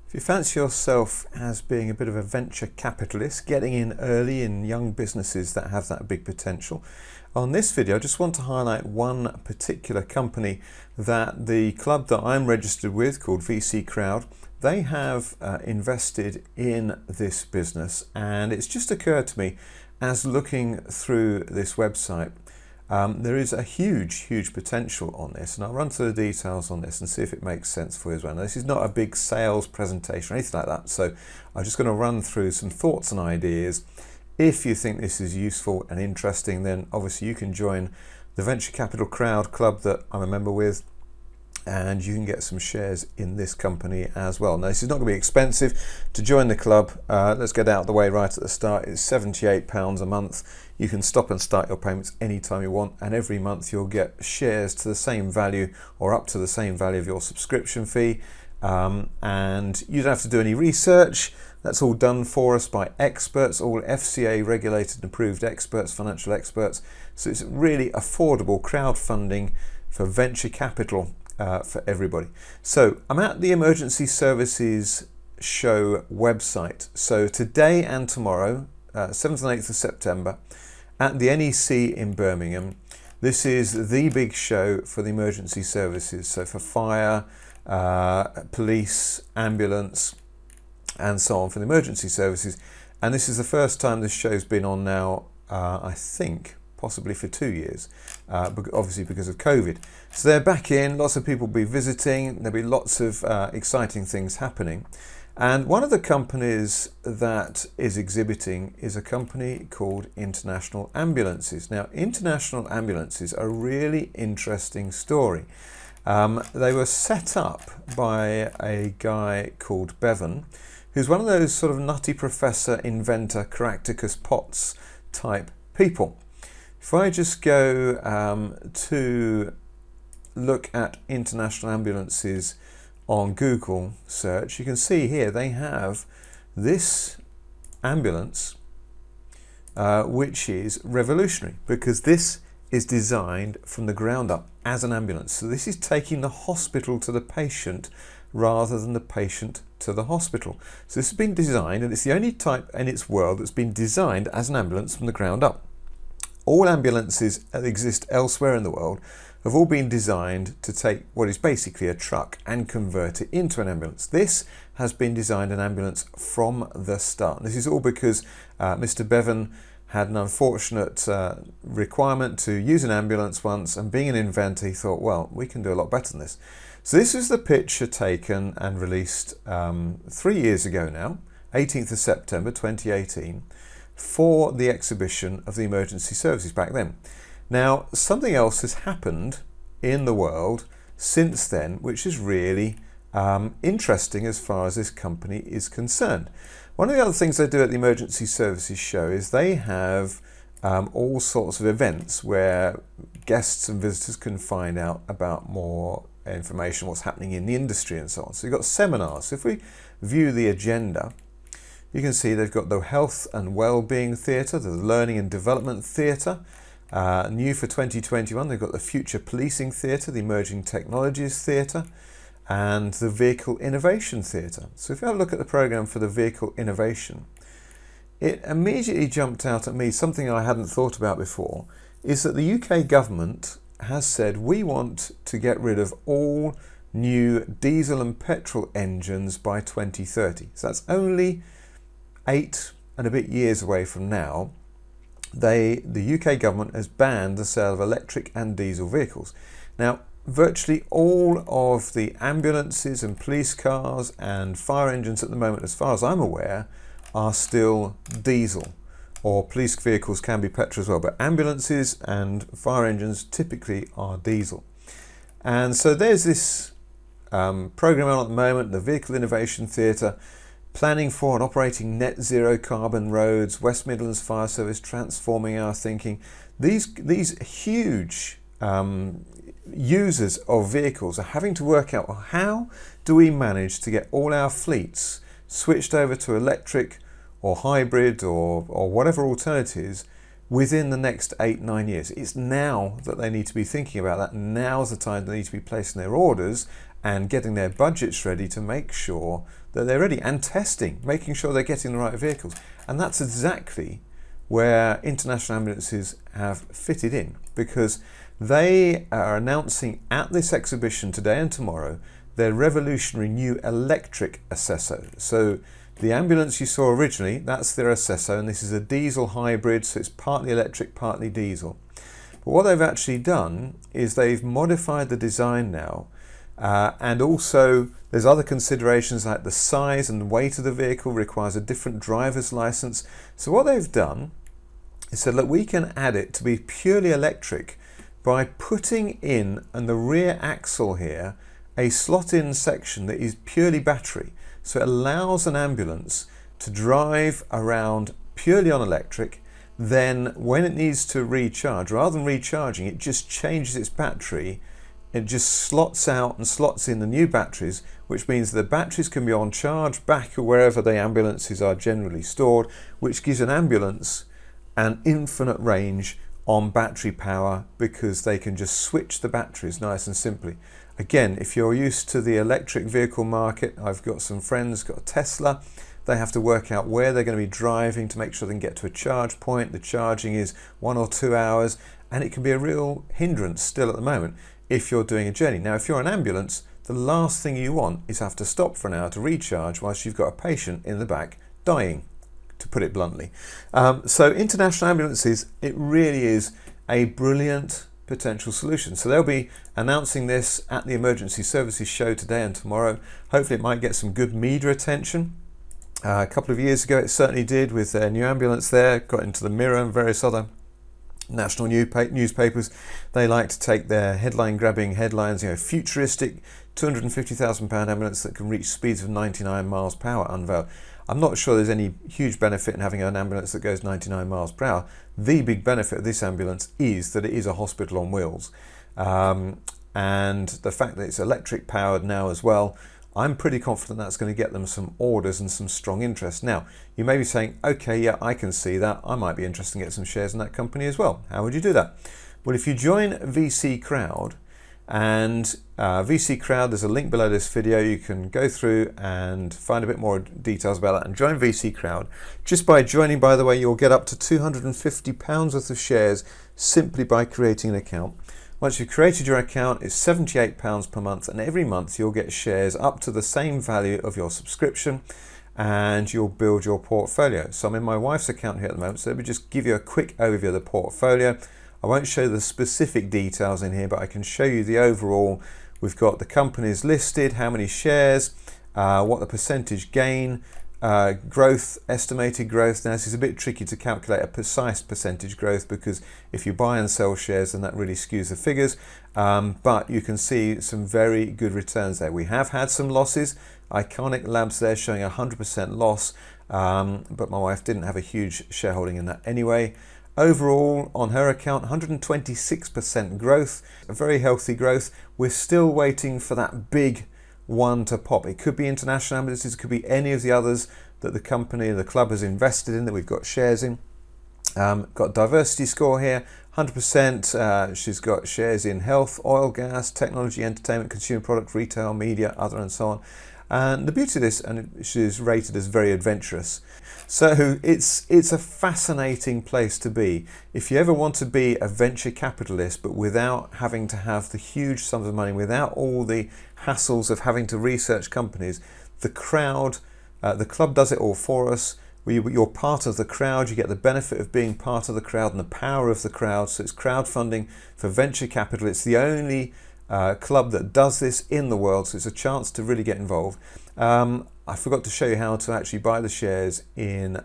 If you fancy yourself as being a bit of a venture capitalist, getting in early in young businesses that have that big potential, on this video I just want to highlight one particular company that the club that I'm registered with, called VC Crowd, they have invested in this business, and it's just occurred to me as looking through this website, there is a huge potential on this, and I'll run through the details on this and see if it makes sense for you as well. Now, this is not a big sales presentation or anything like that, so I'm just going to run through some thoughts and ideas. If you think this is useful and interesting, then obviously you can join the Venture Capital Crowd Club that I'm a member with, and you can get some shares in this company as well. Now, this is not going to be expensive to join the club. Let's get out of the way right at the start. It's £78 a month. You can stop and start your payments anytime you want, and every month you'll get shares to the same value or up to the same value of your subscription fee. And you don't have to do any research. That's all done for us by experts, all FCA regulated and approved experts, financial experts. So it's really affordable crowdfunding for venture capital for everybody. So I'm at the Emergency Services Show website. So today and tomorrow, 7th and 8th of September, at the NEC in Birmingham. This is the big show for the emergency services. So for fire, police, ambulance, and so on, for the emergency services. And this is the first time this show's been on now, I think, possibly for 2 years, obviously because of COVID. So they're back in, lots of people will be visiting, there'll be lots of exciting things happening. And one of the companies that is exhibiting is a company called International Ambulances. Now, International Ambulances are a really interesting story. They were set up by a guy called Bevan, who's one of those sort of nutty professor, inventor, Caractacus Potts type people. If I just go to look at International Ambulances on Google search, you can see here they have this ambulance which is revolutionary, because this is designed from the ground up as an ambulance. So this is taking the hospital to the patient rather than the patient to the hospital. So this has been designed, and it's the only type in its world that's been designed as an ambulance from the ground up. All ambulances that exist elsewhere in the world have all been designed to take what is basically a truck and convert it into an ambulance. This has been designed an ambulance from the start. This is all because Mr. Bevan had an unfortunate requirement to use an ambulance once, and being an inventor, he thought, well, we can do a lot better than this. So this was the picture taken and released 3 years ago now, 18th of September 2018, for the exhibition of the emergency services back then. Now, something else has happened in the world since then, which is really interesting as far as this company is concerned. One of the other things they do at the Emergency Services Show is they have all sorts of events where guests and visitors can find out about more information, what's happening in the industry and so on. So you've got seminars. So if we view the agenda, you can see they've got the Health and Wellbeing Theatre, the Learning and Development Theatre. New for 2021, they've got the Future Policing Theatre, the Emerging Technologies Theatre, and the Vehicle Innovation Theatre. So if you have a look at the programme for the Vehicle Innovation, it immediately jumped out at me, something I hadn't thought about before, is that the UK government has said we want to get rid of all new diesel and petrol engines by 2030. So that's only 8 and a bit years away from now. The UK government has banned the sale of electric and diesel vehicles. Now, virtually all of the ambulances and police cars and fire engines at the moment, as far as I'm aware, are still diesel, or police vehicles can be petrol as well, but ambulances and fire engines typically are diesel. And so there's this program on at the moment, the Vehicle Innovation Theatre, planning for and operating net zero carbon roads, West Midlands Fire Service transforming our thinking. These huge users of vehicles are having to work out, well, how do we manage to get all our fleets switched over to electric or hybrid or whatever alternatives within the next 8-9 years. It's now that they need to be thinking about that. Now's the time they need to be placing their orders and getting their budgets ready to make sure that they're ready, and testing, making sure they're getting the right vehicles. And that's exactly where international ambulances have fitted in, because they are announcing at this exhibition today and tomorrow their revolutionary new electric Acesso. So the ambulance you saw originally, that's their Acesso, and this is a diesel hybrid, so it's partly electric, partly diesel. But what they've actually done is they've modified the design now, and also there's other considerations like the size and weight of the vehicle requires a different driver's license. So what they've done is said, look, we can add it to be purely electric by putting in the rear axle here a slot-in section that is purely battery. So it allows an ambulance to drive around purely on electric. Then when it needs to recharge, rather than recharging, it just changes its battery. It just slots out and slots in the new batteries, which means the batteries can be on charge back or wherever the ambulances are generally stored, which gives an ambulance an infinite range on battery power, because they can just switch the batteries nice and simply. Again, if you're used to the electric vehicle market, I've got some friends got a Tesla. They have to work out where they're going to be driving to make sure they can get to a charge point. The charging is 1 or 2 hours, and it can be a real hindrance still at the moment if you're doing a journey. Now, if you're an ambulance, the last thing you want is have to stop for an hour to recharge whilst you've got a patient in the back dying, to put it bluntly. So international ambulances, it really is a brilliant potential solution. So they'll be announcing this at the Emergency Services Show today and tomorrow. Hopefully it might get some good media attention. A couple of years ago it certainly did, with their new ambulance there, got into the Mirror and various other national newspapers. They like to take their headline-grabbing headlines, futuristic £250,000 ambulance that can reach speeds of 99 miles per hour unveiled. I'm not sure there's any huge benefit in having an ambulance that goes 99 miles per hour. The big benefit of this ambulance is that it is a hospital on wheels. And the fact that it's electric powered now as well, I'm pretty confident that's going to get them some orders and some strong interest. Now, you may be saying, okay, yeah, I can see that. I might be interested in getting some shares in that company as well. How would you do that? Well, if you join VC Crowd, and VC Crowd, there's a link below this video. You can go through and find a bit more details about that and join VC Crowd. Just by joining, by the way, you'll get up to £250 worth of shares simply by creating an account. Once you've created your account, it's £78 per month, and every month you'll get shares up to the same value of your subscription, and you'll build your portfolio. So I'm in my wife's account here at the moment, so let me just give you a quick overview of the portfolio. I won't show the specific details in here, but I can show you the overall. We've got the companies listed, how many shares, what the percentage gain, growth, estimated growth. Now this is a bit tricky to calculate a precise percentage growth, because if you buy and sell shares, then that really skews the figures, but you can see some very good returns there. We have had some losses. Iconic Labs there showing 100% loss, but my wife didn't have a huge shareholding in that anyway. Overall, on her account, 126% growth, a very healthy growth. We're still waiting for that big one to pop. It could be international ambulances, it could be any of the others that the company, the club has invested in, that we've got shares in. Got diversity score here, 100%. She's got shares in health, oil, gas, technology, entertainment, consumer product, retail, media, other, and so on. And the beauty of this, and she's rated as very adventurous. So it's a fascinating place to be. If you ever want to be a venture capitalist, but without having to have the huge sums of money, without all the hassles of having to research companies, the club does it all for us. You're part of the crowd, you get the benefit of being part of the crowd and the power of the crowd. So it's crowdfunding for venture capital. It's the only club that does this in the world, so it's a chance to really get involved. I forgot to show you how to actually buy the shares in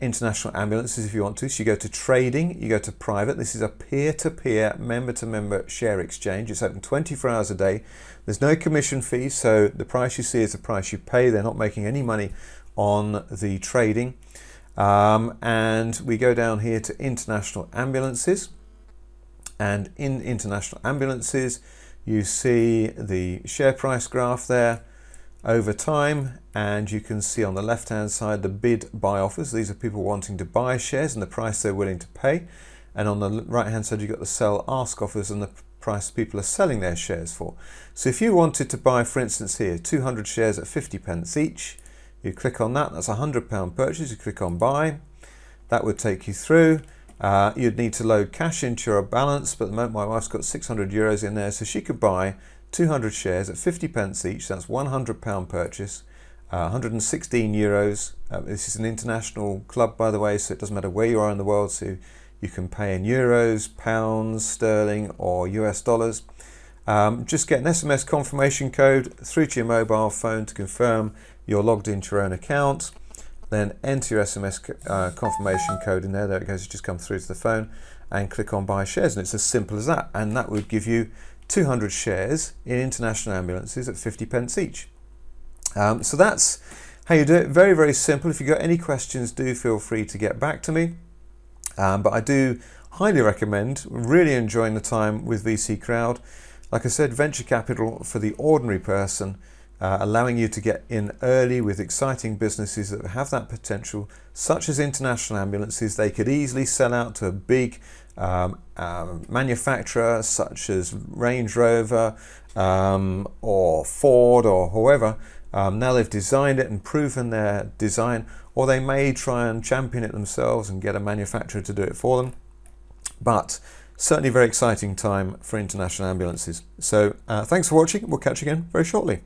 international ambulances if you want to. So you go to trading, you go to private. This is a peer-to-peer, member-to-member share exchange. It's open 24 hours a day. There's no commission fees, so the price you see is the price you pay. They're not making any money on the trading. And we go down here to international ambulances. And in international ambulances, you see the share price graph there over time, and you can see on the left hand side the bid buy offers. These are people wanting to buy shares and the price they're willing to pay. And on the right hand side you've got the sell ask offers and the price people are selling their shares for. So if you wanted to buy, for instance here, 200 shares at 50p each, you click on that, that's a £100 purchase, you click on buy, that would take you through. You'd need to load cash into your balance, but at the moment my wife's got 600 euros in there, so she could buy 200 shares at 50p each, that's £100 purchase, 116 euros. This is an international club, by the way, so it doesn't matter where you are in the world, so you can pay in euros, pounds, sterling or US dollars. Just get an SMS confirmation code through to your mobile phone to confirm you're logged into your own account. Then enter your SMS confirmation code in there. There it goes, it's just come through to the phone, and click on buy shares, and it's as simple as that. And that would give you 200 shares in international ambulances at 50p each. So that's how you do it. Very, very simple. If you've got any questions, do feel free to get back to me. But I do highly recommend, really enjoying the time with VC Crowd. Like I said, venture capital for the ordinary person, allowing you to get in early with exciting businesses that have that potential, such as international ambulances. They could easily sell out to a big manufacturer such as Range Rover or Ford or whoever. Now they've designed it and proven their design, or they may try and champion it themselves and get a manufacturer to do it for them. But certainly very exciting time for international ambulances. So thanks for watching. We'll catch you again very shortly.